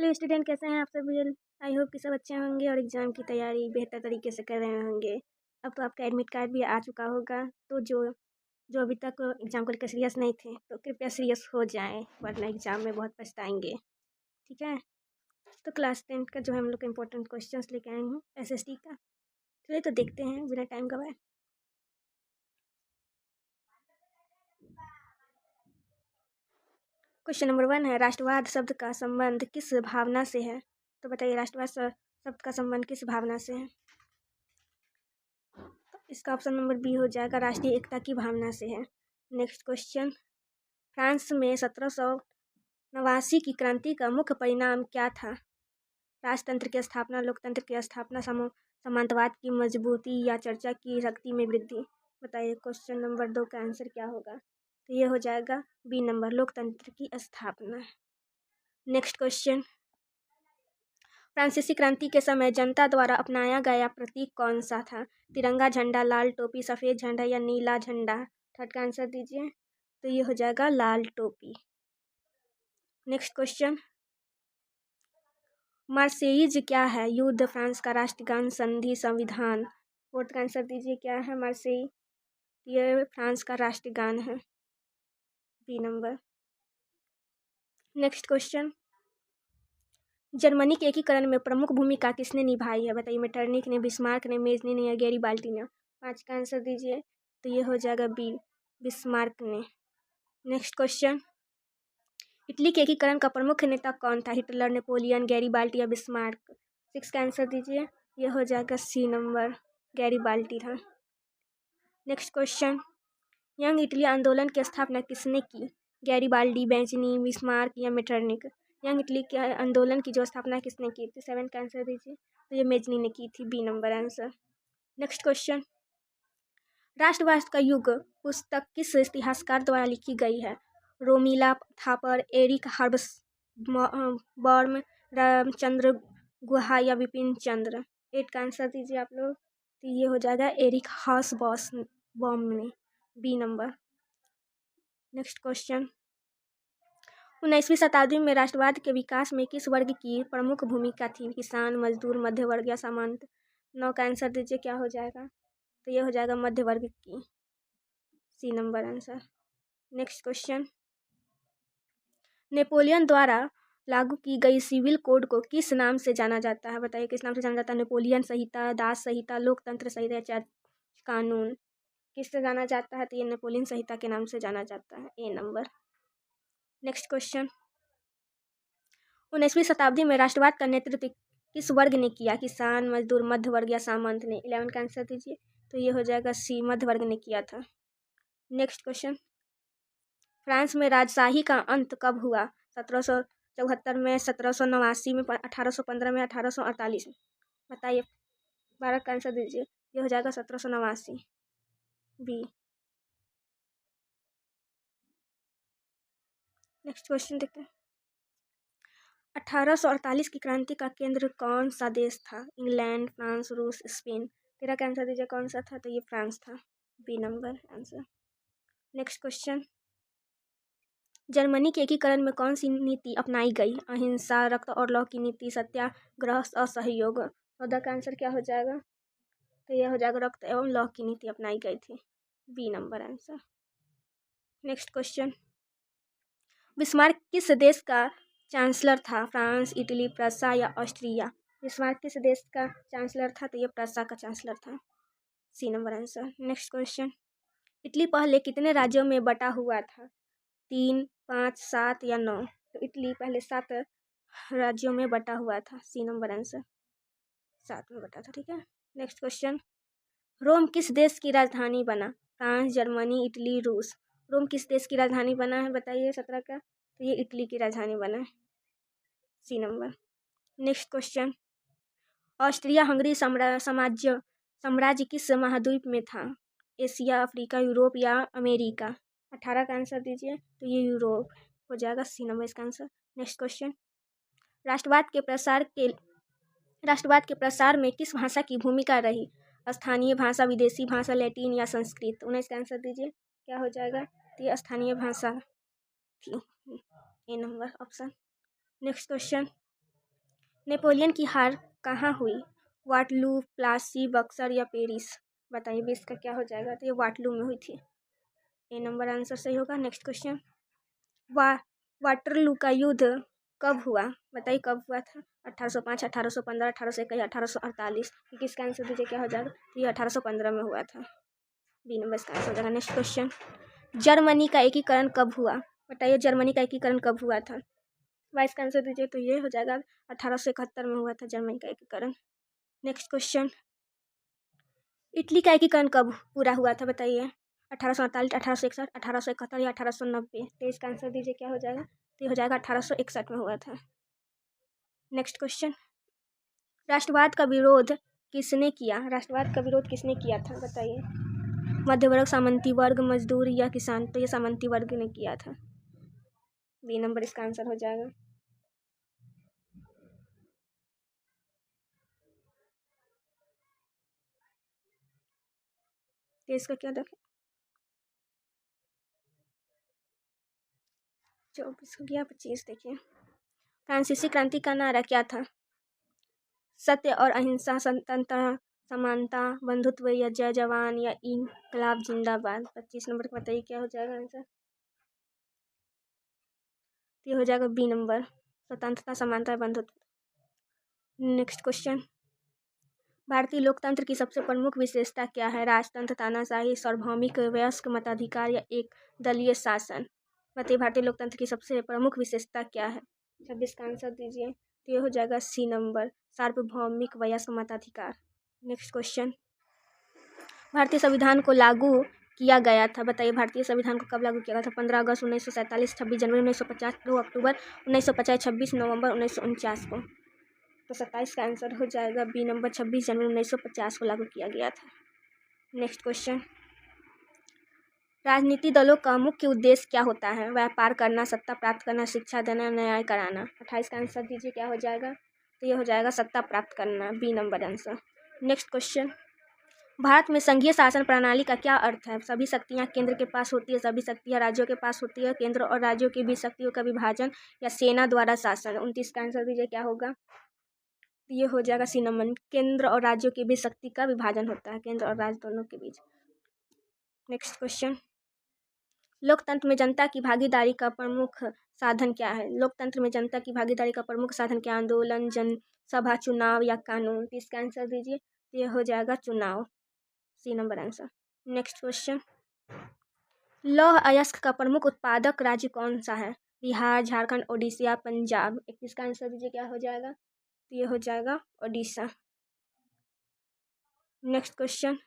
Hello student, कैसे हैं आप सभी। आई होप कि सब अच्छे होंगे और एग्ज़ाम की तैयारी बेहतर तरीके से कर रहे होंगे। अब तो आपका एडमिट कार्ड भी आ चुका होगा, तो जो जो अभी तक एग्ज़ाम को लेकर सीरियस नहीं थे तो कृपया सीरियस हो जाएं, वरना एग्ज़ाम में बहुत पछताएंगे। ठीक है, तो क्लास 10 का जो है हम लोग इम्पोर्टेंट क्वेश्चन लेके आए हैं SST का। चलिए तो देखते हैं बिना टाइम गवाए। क्वेश्चन नंबर 1 है, राष्ट्रवाद शब्द का संबंध किस भावना से है। तो बताइए, राष्ट्रवाद शब्द का संबंध किस भावना से है। इसका ऑप्शन नंबर बी हो जाएगा, राष्ट्रीय एकता की भावना से है। नेक्स्ट क्वेश्चन, फ्रांस में 1789 की क्रांति का मुख्य परिणाम क्या था। राजतंत्र की स्थापना, लोकतंत्र की स्थापना, सामंतवाद की मजबूती या चर्चा की शक्ति में वृद्धि। बताइए क्वेश्चन नंबर 2 का आंसर क्या होगा। तो ये हो जाएगा बी नंबर, लोकतंत्र की स्थापना। नेक्स्ट क्वेश्चन, फ्रांसीसी क्रांति के समय जनता द्वारा अपनाया गया प्रतीक कौन सा था। तिरंगा झंडा, लाल टोपी, सफ़ेद झंडा या नीला झंडा। थर्ड का आंसर दीजिए। तो ये हो जाएगा लाल टोपी। नेक्स्ट क्वेश्चन, मार्सेईज क्या है। युद्ध, फ्रांस का राष्ट्रगान, संधि, संविधान। फोर्थ का आंसर दीजिए, क्या है मार्सेई। ये फ्रांस का राष्ट्रगान है, B number. Next question, Germany के एकीकरण में प्रमुख भूमिका किसने निभाई है। बताइए, मेटरनिख ने, बिस्मार्क ने, मेजनी ने या गैरीबाल्डी ने। 5 का आंसर दीजिए। तो ये हो जाएगा बी, बिस्मार्क ने। नेक्स्ट क्वेश्चन, इटली के एकीकरण का प्रमुख नेता कौन था। हिटलर, नेपोलियन, गैरीबाल्डी या बिस्मार्क। 6 का आंसर दीजिए। ये हो जाएगा सी नंबर, गैरीबाल्डी था। नेक्स्ट क्वेश्चन, यंग इटली आंदोलन की स्थापना किसने की। गैरीबाल्डी, बेंचनी, बिस्मार्क या मेटरनिख। यंग इटली के आंदोलन की जो स्थापना किसने की थी। 7 का आंसर दीजिए। तो ये मेजनी ने की थी, B number answer. Next question, राष्ट्रवाद का युग पुस्तक किस इतिहासकार द्वारा लिखी गई है। रोमिला थापर, एरिक हर्ब्स बर्म, रामचंद्र गुहा या विपिन चंद्र। 8 का आंसर दीजिए आप लोग। तो ये हो जाएगा एरिक हर्ब्स बर्म ने, बी नंबर। नेक्स्ट क्वेश्चन, 19वीं शताब्दी में राष्ट्रवाद के विकास में किस वर्ग की प्रमुख भूमिका थी। किसान, मजदूर, मध्य वर्ग या सामंत। 9 का आंसर दीजिए, क्या हो जाएगा। तो ये हो जाएगा मध्य वर्ग की, C number answer. Next question, Napoleon द्वारा लागू की गई सिविल कोड को किस नाम से जाना जाता है। बताइए किस नाम से जाना जाता है। नेपोलियन संहिता, दास संहिता, लोकतंत्र संहिता या चर्च कानून। किससे जाना जाता है। तो ये नेपोलियन संहिता के नाम से जाना जाता है, ए नंबर। नेक्स्ट क्वेश्चन, 19वीं शताब्दी में राष्ट्रवाद का नेतृत्व किस वर्ग ने किया। किसान, मजदूर, मध्य वर्ग या सामंत ने। 11 का आंसर दीजिए। तो ये हो जाएगा सी, मध्य वर्ग ने किया था। नेक्स्ट क्वेश्चन, फ्रांस में राजशाही का अंत कब हुआ। 1774 में, 1789 में, 1815 में, 1848 में। बताइए, 12 का आंसर दीजिए। ये हो जाएगा 1789, बी। नेक्स्ट क्वेश्चन देखते हैं, 1848 की क्रांति का केंद्र कौन सा देश था। इंग्लैंड, फ्रांस, रूस, स्पेन। 13 का आंसर दीजिए, कौन सा था। तो ये फ्रांस था, B number answer. Next question, Germany के एकीकरण में कौन सी नीति अपनाई गई। अहिंसा, रक्त और लौ की नीति, सत्याग्रह, असहयोग। 14 का आंसर क्या हो जाएगा। तो यह हो जाएगा रक्त एवं लौ की नीति अपनाई गई थी, B number answer. Next question, Bismarck किस देश का चांसलर था। फ्रांस, इटली, प्रसा या ऑस्ट्रिया। बिस्मार्क किस देश का चांसलर था। तो ये प्रसा का चांसलर था, C number answer. Next question, Italy पहले कितने राज्यों में बटा हुआ था। 3, 5, 7 या 9। तो इटली पहले 7 राज्यों में बटा हुआ था, सी नंबर आंसर। 7 में बटा था, ठीक है। नेक्स्ट क्वेश्चन, रोम किस देश की राजधानी बना। फ्रांस, जर्मनी, इटली, रूस। रोम किस देश की राजधानी बना है। बताइए 17 का। तो ये इटली की राजधानी बना है, C number. Next question, Austria Hungary साम्राज्य किस महाद्वीप में था। एशिया, अफ्रीका, यूरोप या अमेरिका। 18 का आंसर दीजिए। तो ये यूरोप हो जाएगा, सी नंबर इसका आंसर। नेक्स्ट क्वेश्चन, राष्ट्रवाद के प्रसार में किस भाषा की भूमिका रही। स्थानीय भाषा, विदेशी भाषा, लैटिन या संस्कृत। 19 का आंसर दीजिए, क्या हो जाएगा। तो ये स्थानीय भाषा थी, A number option. Next question, Napoleon की हार कहाँ हुई? वाटलू, प्लासी, बक्सर या पेरिस? बताइए भी इसका क्या हो जाएगा। तो ये वाटलू में हुई थी। ए नंबर आंसर सही होगा। नेक्स्ट क्वेश्चन, वा वाटरलू का युद्ध कब हुआ? बताइए कब हुआ था। 1805, 1815, 1821, 1848? किसका आंसर दीजिए क्या हो जाएगा। तो ये 1815 में हुआ था। बी नंबर इसका आंसर हो जाएगा। नेक्स्ट क्वेश्चन, जर्मनी का एकीकरण कब हुआ? बताइए जर्मनी का एकीकरण कब हुआ था। वाइस का आंसर दीजिए। तो ये हो जाएगा 1871 में हुआ था जर्मनी का एकीकरण। नेक्स्ट क्वेश्चन, इटली का एकीकरण कब पूरा हुआ था? बताइए 1848, 1861, 1871 या 1890? तो इसका आंसर दीजिए क्या हो जाएगा। तो ये हो जाएगा 1861 में हुआ था। नेक्स्ट क्वेश्चन, राष्ट्रवाद का विरोध किसने किया? राष्ट्रवाद का विरोध किसने किया था? बताइए। मध्य वर्ग, सामंती वर्ग, मजदूर या किसान? तो ये सामंती वर्ग ने किया था। बी नंबर इसका आंसर हो जाएगा। तो इसका क्या देखें, 24 हो गया, 25 देखिए। फ्रांसीसी क्रांति का नारा क्या था? सत्य और अहिंसा, स्वतंत्रता, समानता, बंधुत्व या जय जवान या इनकलाब जिंदाबाद? 25 नंबर को बताइए क्या हो जाएगा आंसर। तो ये हो जाएगा बी नंबर, स्वतंत्रता, समानता, बंधुत्व। नेक्स्ट क्वेश्चन, भारतीय लोकतंत्र की सबसे प्रमुख विशेषता क्या है? राजतंत्र, तानाशाही, सार्वभौमिक, वयस्क मताधिकार या एक दलीय शासन? बताइए भारतीय लोकतंत्र की सबसे प्रमुख विशेषता क्या है। 26 का आंसर दीजिए। तो ये हो जाएगा सी नंबर, सार्वभौमिक वयस्क मताधिकार। नेक्स्ट क्वेश्चन, भारतीय संविधान को लागू किया गया था। बताइए भारतीय संविधान को कब लागू किया गया था? 15 अगस्त 1947, 26 जनवरी 1950, 2 अक्टूबर 1950, 26 नवंबर 1949 को? तो 27 का आंसर हो जाएगा बी नंबर, 26 जनवरी 1950 को लागू किया गया था। नेक्स्ट क्वेश्चन, राजनीतिक दलों का मुख्य उद्देश्य क्या होता है? व्यापार करना, सत्ता प्राप्त करना, शिक्षा देना, न्याय कराना? 28 का आंसर दीजिए क्या हो जाएगा। तो ये हो जाएगा सत्ता प्राप्त करना, B number answer. Next question, Bharat में संघीय शासन प्रणाली का क्या अर्थ है? सभी शक्तियाँ केंद्र के पास होती है, सभी शक्तियाँ राज्यों के पास होती है, केंद्र और राज्यों के बीच शक्तियों का विभाजन या सेना द्वारा शासन? 29 का आंसर दीजिए क्या होगा। ये हो जाएगा सी नंबर, केंद्र और राज्यों के बीच शक्ति का विभाजन होता है, केंद्र और राज्य दोनों के बीच। नेक्स्ट क्वेश्चन, लोकतंत्र में जनता की भागीदारी का प्रमुख साधन क्या है? लोकतंत्र में जनता की भागीदारी का प्रमुख साधन क्या? आंदोलन, जनसभा, चुनाव या कानून? तो इसका आंसर दीजिए। तो ये हो जाएगा चुनाव, C number answer. Next question, लौह अयस्क का प्रमुख उत्पादक राज्य कौन सा है? बिहार, झारखंड, ओडिशा, पंजाब? 21 का आंसर दीजिए क्या हो जाएगा। तो ये हो जाएगा ओडिशा। नेक्स्ट क्वेश्चन,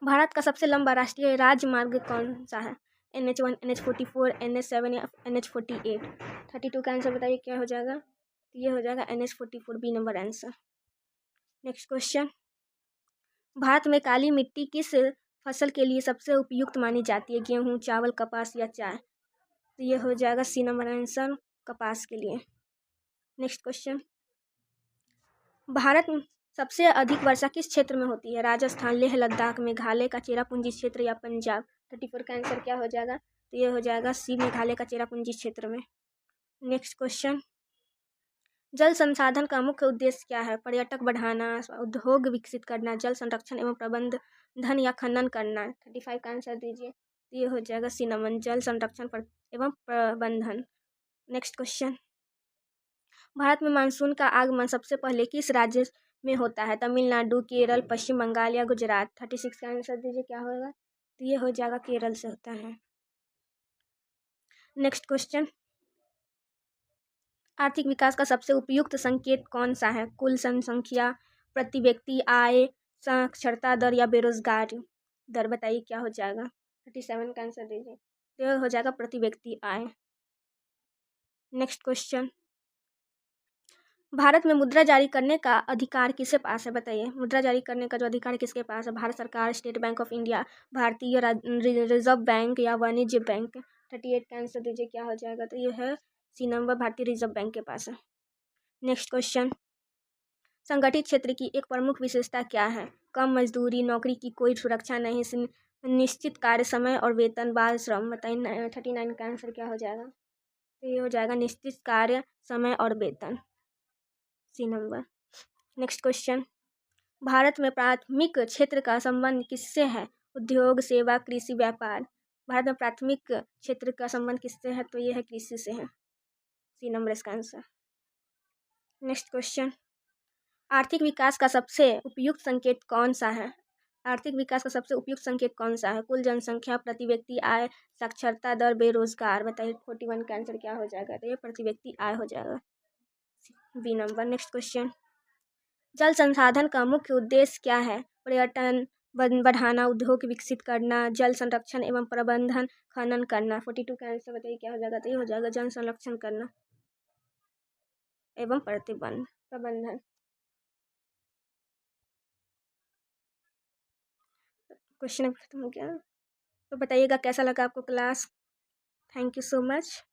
भारत का सबसे लंबा राष्ट्रीय राजमार्ग कौन सा है? NH1, NH44, NH7 या NH48? 32 का आंसर बताइए क्या हो जाएगा। तो ये हो जाएगा NH44, B number answer. Next question, Bharat में काली मिट्टी किस फसल के लिए सबसे उपयुक्त मानी जाती है? गेहूँ, चावल, कपास या चाय? तो ये हो जाएगा सी नंबर आंसर, कपास के लिए। नेक्स्ट क्वेश्चन, भारत में सबसे अधिक वर्षा किस क्षेत्र में होती है? राजस्थान, लेह लद्दाख, मेघालय का चेरापूंजी क्षेत्र या पंजाब? 34 का आंसर क्या हो जाएगा। तो ये हो जाएगा सी, मेघालय का चेरापूंजी क्षेत्र में। नेक्स्ट क्वेश्चन, जल संसाधन का मुख्य उद्देश्य क्या है? पर्यटक बढ़ाना, उद्योग विकसित करना, जल संरक्षण एवं प्रबंधन या खनन करना? 35 का आंसर दीजिए। तो ये हो जाएगा सी नंबर, जल संरक्षण एवं प्रबंधन। नेक्स्ट क्वेश्चन, भारत में मानसून का आगमन सबसे पहले किस राज्य में होता है? तमिलनाडु, केरल, पश्चिम बंगाल या गुजरात? 36 का आंसर दीजिए क्या होगा। तो ये हो जाएगा केरल से होता है। नेक्स्ट क्वेश्चन, आर्थिक विकास का सबसे उपयुक्त संकेत कौन सा है? कुल जनसंख्या, प्रति व्यक्ति आय, साक्षरता दर या बेरोजगार दर? बताइए क्या हो जाएगा। 37 का आंसर दीजिए। तो ये हो जाएगा प्रति व्यक्ति आय। नेक्स्ट क्वेश्चन, भारत में मुद्रा जारी करने का अधिकार किसके पास है? बताइए मुद्रा जारी करने का जो अधिकार किसके पास है? भारत सरकार, स्टेट बैंक ऑफ इंडिया, भारतीय रिजर्व बैंक या वाणिज्य बैंक? 38 का आंसर दीजिए क्या हो जाएगा। तो ये है सी नंबर, भारतीय रिजर्व बैंक के पास है। नेक्स्ट क्वेश्चन, संगठित क्षेत्र की एक प्रमुख विशेषता क्या है? कम मजदूरी, नौकरी की कोई सुरक्षा नहीं, निश्चित कार्य समय और वेतन, बाल श्रम? बताइए 39 का आंसर क्या हो जाएगा। तो ये हो जाएगा निश्चित कार्य समय और वेतन। C number. Next question, Bharat में प्राथमिक क्षेत्र का संबंध किससे है? उद्योग, सेवा, कृषि, व्यापार। भारत में प्राथमिक क्षेत्र का संबंध किससे है? तो ये है कृषि से है। सी नंबर इसका आंसर। नेक्स्ट क्वेश्चन, आर्थिक विकास का सबसे उपयुक्त संकेत कौन सा है? आर्थिक विकास का सबसे उपयुक्त संकेत कौन सा है? कुल जनसंख्या, प्रति व्यक्ति आय, साक्षरता दर, बेरोजगार। बताइए 41 का आंसर क्या हो जाएगा? तो ये प्रति व्यक्ति आय हो जाएगा। B number. नेक्स्ट क्वेश्चन, जल संसाधन का मुख्य उद्देश्य क्या है? पर्यटन बढ़ाना, उद्योग विकसित करना, जल संरक्षण एवं प्रबंधन, खनन करना। 42 का आंसर बताइए क्या हो जाएगा? तो ये हो जाएगा जल संरक्षण करना एवं प्रबंधन। क्वेश्चन खत्म हो गया। तो बताइएगा कैसा लगा आपको class. Thank you so much.